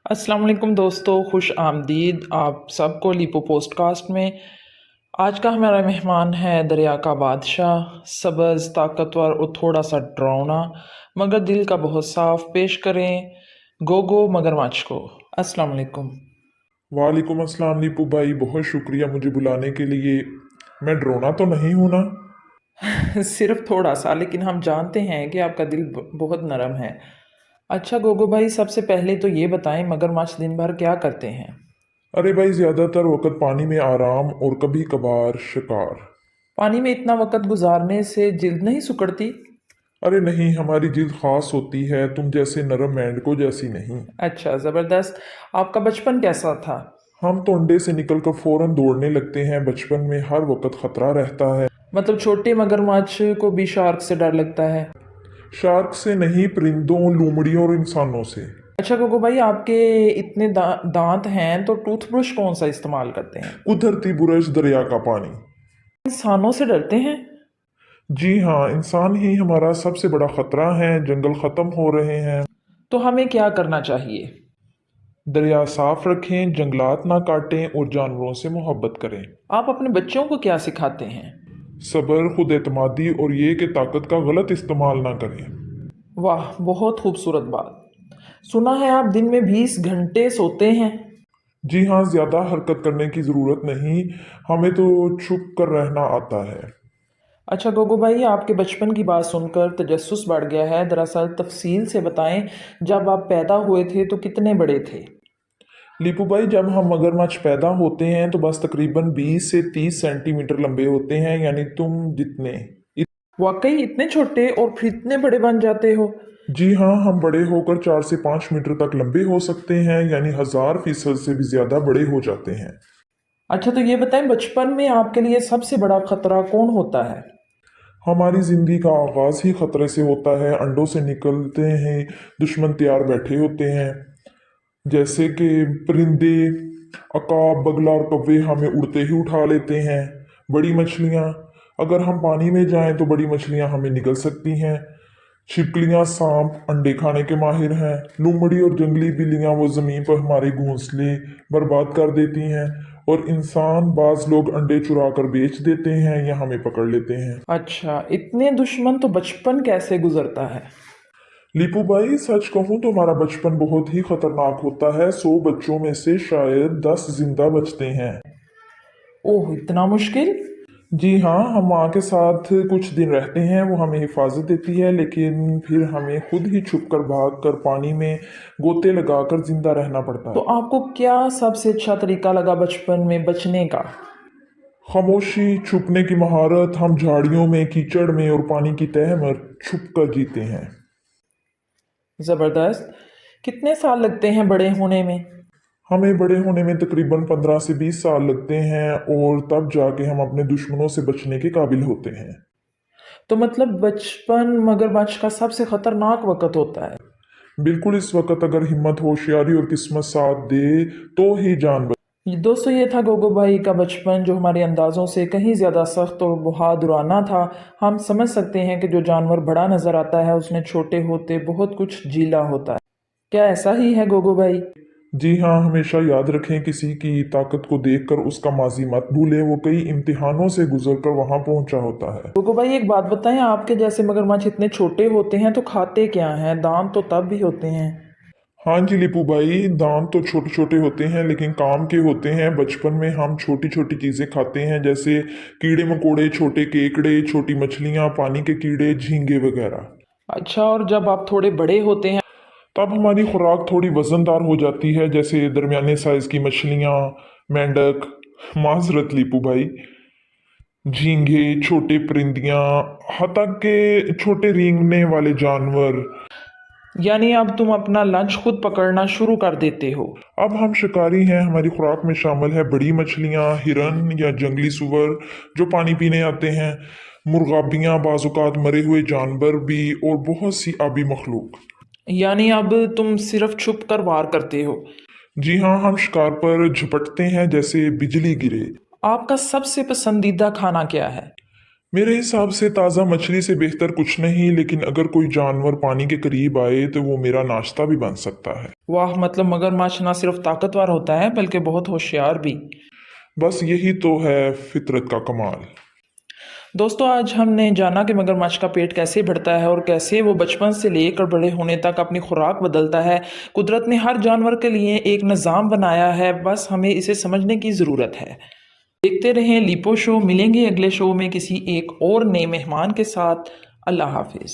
अस्सलाम वालेकुम दोस्तों, खुश आमदीद आप सबको लिपो पोस्टकास्ट में। आज का हमारा मेहमान है दरिया का बादशाह, सब्ज़, ताकतवर और थोड़ा सा डरावना मगर दिल का बहुत साफ। पेश करें गोगो मगरमच्छ को। अस्सलाम वालेकुम। वालेकुम अस्सलाम नीपू भाई, बहुत शुक्रिया मुझे बुलाने के लिए। मैं डरोना तो नहीं हूं ना? सिर्फ थोड़ा सा, लेकिन हम जानते हैं कि आपका दिल बहुत नरम है। अच्छा गोगो भाई, सबसे पहले तो ये बताएं, मगरमच्छ दिन भर क्या करते हैं? अरे भाई, ज़्यादातर वक्त पानी में आराम और कभी कभार शिकार। पानी में इतना वक्त गुजारने से जिल्द नहीं सिकुड़ती? अरे नहीं, हमारी जिल्द खास होती है, तुम जैसे नरम मेंढकों जैसी नहीं। अच्छा, ज़बरदस्त। आपका बचपन कैसा था? हम तो अंडे से निकलकर फौरन दौड़ने लगते हैं। बचपन में हर वक्त खतरा रहता है। मतलब छोटे मगरमच्छ को भी शार्क से डर लगता है? शार्क से नहीं, परिंदों, लोमड़ियों और इंसानों से। अच्छा गोगो भाई, आपके इतने दांत हैं तो टूथब्रश कौन सा इस्तेमाल करते हैं? कुदरती बुरश, दरिया का पानी। इंसानों से डरते हैं? जी हाँ, इंसान ही हमारा सबसे बड़ा खतरा है। जंगल खत्म हो रहे हैं। तो हमें क्या करना चाहिए? दरिया साफ रखें, जंगलात ना काटें और जानवरों से मोहब्बत करें। आप अपने बच्चों को क्या सिखाते हैं? सब्र, खुद एतमादी और ये कि ताकत का गलत इस्तेमाल ना करें। वाह, बहुत खूबसूरत बात। सुना है आप दिन में 20 घंटे सोते हैं? जी हाँ, ज़्यादा हरकत करने की ज़रूरत नहीं। हमें तो छुप कर रहना आता है। अच्छा गोगो भाई, आपके बचपन की बात सुनकर तजस्सुस बढ़ गया है। दरअसल तफसील से बताएं, जब आप पैदा हुए थे तो कितने बड़े थे? लीपू भाई, जब हम मगरमच्छ पैदा होते हैं तो बस तकरीबन 20 से 30 सेंटीमीटर लंबे होते हैं, यानी तुम जितने। वाकई इतने छोटे और फिर इतने बड़े बन जाते हो? जी हाँ, हम बड़े होकर 4 से 5 मीटर तक लंबे हो सकते हैं, यानी 1000% से भी ज़्यादा बड़े हो जाते हैं। अच्छा, तो ये बताएं, बचपन में आपके लिए सबसे बड़ा खतरा कौन होता है? हमारी जिंदगी का आगाज ही खतरे से होता है। अंडों से निकलते हैं दुश्मन तैयार बैठे होते हैं, जैसे कि परिंदे, अकाब, बगला और कौवे हमें उड़ते ही उठा लेते हैं। बड़ी मछलियाँ, अगर हम पानी में जाएं तो बड़ी मछलियाँ हमें निगल सकती हैं। छिपकलियाँ, सांप अंडे खाने के माहिर हैं। लोमड़ी और जंगली बिल्लियाँ वो ज़मीन पर हमारे घोंसले बर्बाद कर देती हैं। और इंसान, बाज लोग अंडे चुरा कर बेच देते हैं या हमें पकड़ लेते हैं। अच्छा, इतने दुश्मन, तो बचपन कैसे गुजरता है? लीपू भाई, सच कहूं तो हमारा बचपन बहुत ही खतरनाक होता है। 100 बच्चों में से शायद 10 जिंदा बचते हैं। ओह, इतना मुश्किल? जी हाँ, हम माँ के साथ कुछ दिन रहते हैं, वो हमें हिफाजत देती है, लेकिन फिर हमें खुद ही छुप कर भाग कर पानी में गोते लगाकर जिंदा रहना पड़ता तो है। आपको क्या सबसे अच्छा तरीका लगा बचपन में बचने का? खामोशी, छुपने की महारत। हम झाड़ियों में, कीचड़ में और पानी की तह में छुप कर जीते हैं। ज़बरदस्त। कितने साल लगते हैं बड़े होने में? हमें बड़े होने में तकरीबन 15 से 20 साल लगते हैं, और तब जाके हम अपने दुश्मनों से बचने के काबिल होते हैं। तो मतलब बचपन मगरमच्छ का सबसे खतरनाक वक्त होता है? बिल्कुल, इस वक्त अगर हिम्मत, होशियारी और किस्मत साथ दे तो ही जान बचे। दोस्तों, ये था गोगो भाई का बचपन, जो हमारे अंदाज़ों से कहीं ज़्यादा सख्त और बहादुराना था। हम समझ सकते हैं कि जो जानवर बड़ा नज़र आता है उसने छोटे होते बहुत कुछ झीला होता है। क्या ऐसा ही है गोगो भाई? जी हाँ, हमेशा याद रखें, किसी की ताकत को देखकर उसका माजी मत भूलें। वो कई इम्तिहानों से गुजरकर वहां पहुंचा होता है। गोगो भाई, एक बात बताएं, आपके जैसे मगरमच्छ इतने छोटे होते हैं तो खाते क्या हैं? दांत तो तब भी होते हैं। हाँ जी लिपू भाई, दांत तो छोटे छोटे होते हैं लेकिन काम के होते हैं। बचपन में हम छोटी छोटी चीजें खाते हैं, जैसे कीड़े मकोड़े, छोटे केकड़े, छोटी मछलियाँ, पानी के कीड़े, झींगे वगैरह। अच्छा, और जब आप थोड़े बड़े होते हैं? तब हमारी खुराक थोड़ी वजनदार हो जाती है, जैसे दरमियाने साइज की मछलियाँ, मेंढक, माजरत लीपू भाई, झींगे, छोटे परिंदियाँ, हत्ता के छोटे रेंगने वाले जानवर। यानी अब तुम अपना लंच खुद पकड़ना शुरू कर देते हो? अब हम शिकारी हैं। हमारी खुराक में शामिल है बड़ी मछलियाँ, हिरन या जंगली सुअर जो पानी पीने आते हैं, मुर्गाबियाँ, बाजुकात मरे हुए जानवर भी, और बहुत सी आबी मखलूक। यानी अब तुम सिर्फ छुप कर वार करते हो? जी हाँ, हम शिकार पर झपटते हैं जैसे बिजली गिरे। आपका सबसे पसंदीदा खाना क्या है? मेरे हिसाब से ताज़ा मछली से बेहतर कुछ नहीं, लेकिन अगर कोई जानवर पानी के करीब आए तो वो मेरा नाश्ता भी बन सकता है। वाह, मतलब मगरमच्छ ना सिर्फ ताकतवर होता है बल्कि बहुत होशियार भी। बस यही तो है फितरत का कमाल। दोस्तों, आज हमने जाना कि मगरमच्छ का पेट कैसे बढ़ता है और कैसे वो बचपन से लेकर बड़े होने तक अपनी खुराक बदलता है। कुदरत ने हर जानवर के लिए एक निज़ाम बनाया है, बस हमें इसे समझने की ज़रूरत है। देखते रहें लिपो शो। मिलेंगे अगले शो में किसी एक और नए मेहमान के साथ। अल्लाह हाफिज़।